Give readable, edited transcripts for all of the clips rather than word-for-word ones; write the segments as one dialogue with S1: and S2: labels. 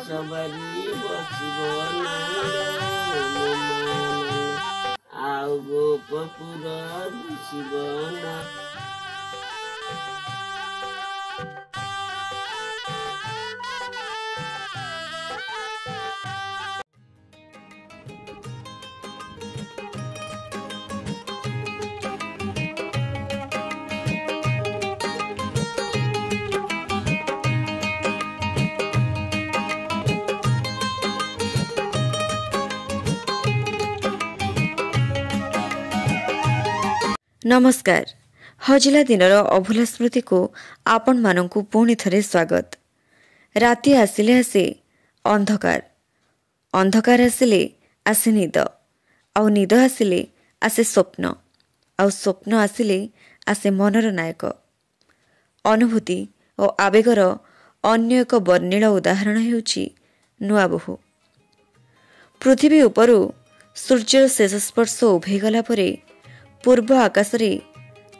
S1: ସବାରି ବସିବ ନାଇଲୋ ମୋ ମା ମାନେ ଆଉ ଗୋପପୁର ଦିଶିବ ନା।
S2: नमस्कार। हजिला दिनर अभुला स्मृति को आपण मानंकु पुणी थरे स्वागत। राति आसिले आसे अंधकार, अंधकार आसिले आसे निद, आउ निद आसिले आसे स्वप्न, आउ स्वप्न आसिले आसे मनर नायक। अनुभूति और आवेगर अन्य एक वर्णिल उदाहरण हेउछि नुआ बोहू। पृथ्वी उपरु सूर्यर शेष स्पर्श उभेगला परे पूर्व आकाश रे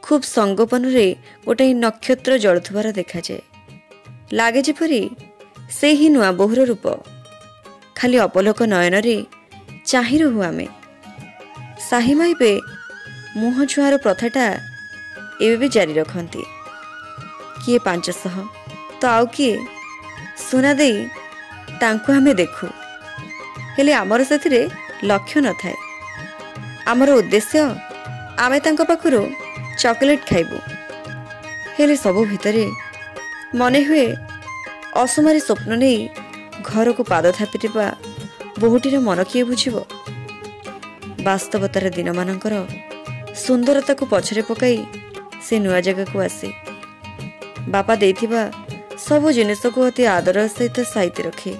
S2: खूब संगोपन रे गोटे नक्षत्र जलुथबार देखा जाए। लागे जेपरि से ही नुआ बोहूर रूप। खाली अपलोक नयन रे चाहि रहु आमे। साही माइबे मुह छुआर प्रथाटा एबे भी जारी रखती। किए 500 तो आउ किए सुना देई तांको आमे देखु। हेले आमर साथिरे लक्ष्य न थाए। आमर उद्देश्य आमे तांको पाखुरो चॉकलेट खाइबू। हेले सबु भितरे मने हुए असुमारी स्वप्न नहीं घर को पाद थापिटिबा बहुटीर मन किए बुझिबो। वास्तवतार दिन मानकर सुंदरता को पछरे पकाई से नुआ जगह को आसे। बापा देथिबा सबु जिनिस को अति आदर सहित साइति रखे।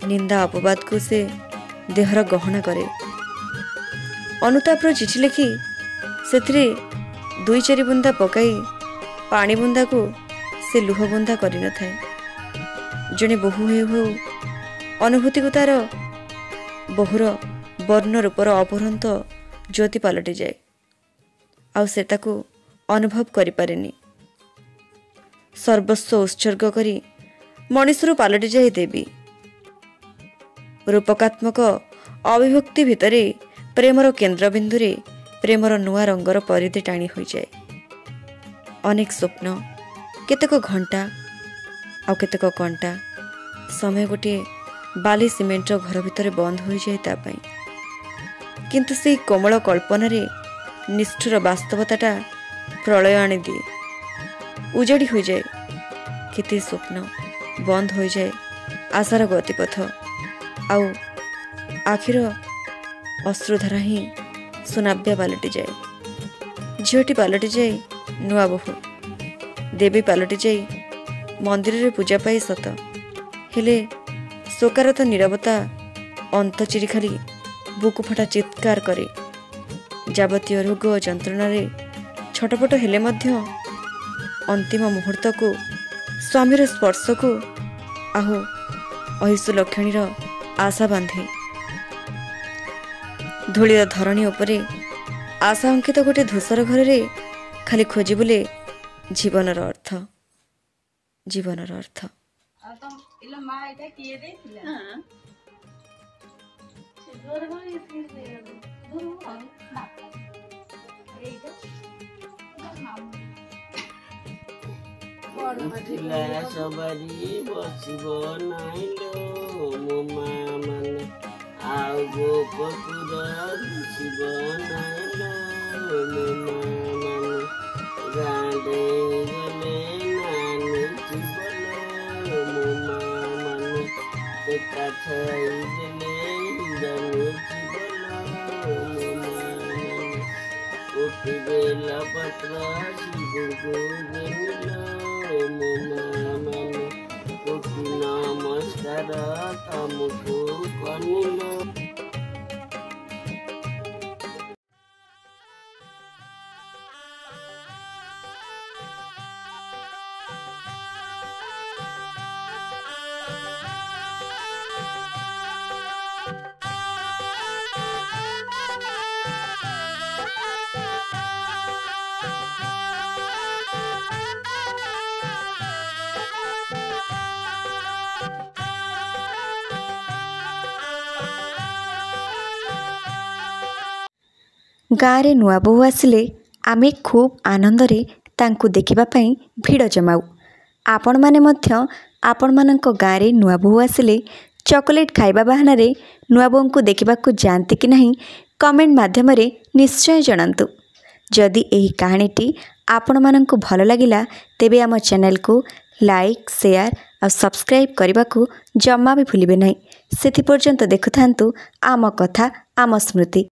S2: निंदा अपवाद को से देहर गहना करे। अनुतापर चिठी लिखि सेथिरे 2-4 बुंदा पकाई पानी बुंदा को से लुह बुंदा करि न थाए। जने बहु हे अनुभूति को तार बहुर वर्ण रूपर अपरंत ज्योति पलटि जाए। आउ से ताको अनुभव करि पारेनी। सर्वस्व उत्सर्ग करी मनुष्य पलटि जाए देवी। रूपकात्मक अभिव्यक्ति भितरे प्रेमर केन्द्रबिंदु रे प्रेमर नुआ रंगर परिधि टाणी हो जाए। अनेक स्वप्न केतेक घंटा आउ केतेक कंटा समय गोटे बाली सीमेंटर घर भितर बंद हो जाए तापाई। किंतु से कोमल कल्पना रे निष्ठुर वास्तवताटा प्रलय आनी दिए। उजाड़ी हो जाए केते स्वप्न बंद हो जाए आशार गतिपथ। आउ आखिर अश्रुधारा ही सुनाव्या पलटि जाए। झीटी पलटि जाए नुआ बोहू। देवी पलटि जाए मंदिर रे पूजा पाई सत। हेले शोकारत नीरवता अंत चिरी खाली बुकु फटा चित्कार करे। जावतीय रोग और जंत्रणा रे छटपट हेले मध्य अंतिम मुहूर्त को स्वामीर स्पर्श को आहु अहिषु लक्षणीर आशा बांधे। धूलिर धरणी उपरे आशा अंकित गोटे धूसर घर रे खाली खोजी बुले जीवनर अर्थ। जीवनर अर्थ
S1: ଉଠିଲା ସବାରି ବସିବ ନାଇଲୋ ମୋ ମା ମାନେ ଆଉ ଗୋପପୁର ଦିଶିବ ନାଇଲୋ ମୋ ମା ମାନେ ଗାଁ ଡେଇଁଗଲେ ନାନୀ ଥିବଲୋ ମୋ ମା ମାନେ ଟେକା ଛାଇଦେଲେ ଜାନି ଥିବଲୋ ମୋ ମା ମାନେ କୋଟି ବେଲ ପତ୍ର ଶିବଙ୍କୁ ଦେମିଲୋ ମୋ ମା ମାନେ କୋଟି ନମସ୍କାର ତମକୁ କନିଲୋ।
S2: ଗାଁରେ ନୂଆ ବୋହୂ ଆସିଲେ ଆମେ ଖୁବ୍ ଆନନ୍ଦରେ ତାଙ୍କୁ ଦେଖିବା ପାଇଁ ଭିଡ଼ ଜମାଉ। ଆପଣମାନେ ମଧ୍ୟ ଆପଣମାନଙ୍କ ଗାଁରେ ନୂଆ ବୋହୂ ଆସିଲେ ଚକୋଲେଟ୍ ଖାଇବା ବାହାନାରେ ନୂଆ ବୋହୂଙ୍କୁ ଦେଖିବାକୁ ଯାଆନ୍ତି କି ନାହିଁ କମେଣ୍ଟ ମାଧ୍ୟମରେ ନିଶ୍ଚୟ ଜଣାନ୍ତୁ। ଯଦି ଏହି କାହାଣୀଟି ଆପଣମାନଙ୍କୁ ଭଲ ଲାଗିଲା ତେବେ ଆମ ଚ୍ୟାନେଲକୁ ଲାଇକ୍, ସେୟାର ଆଉ ସବସ୍କ୍ରାଇବ୍ କରିବାକୁ ଜମା ବି ଭୁଲିବେ ନାହିଁ। ସେଥିପର୍ଯ୍ୟନ୍ତ ଦେଖୁଥାନ୍ତୁ ଆମ କଥା ଆମ ସ୍ମୃତି।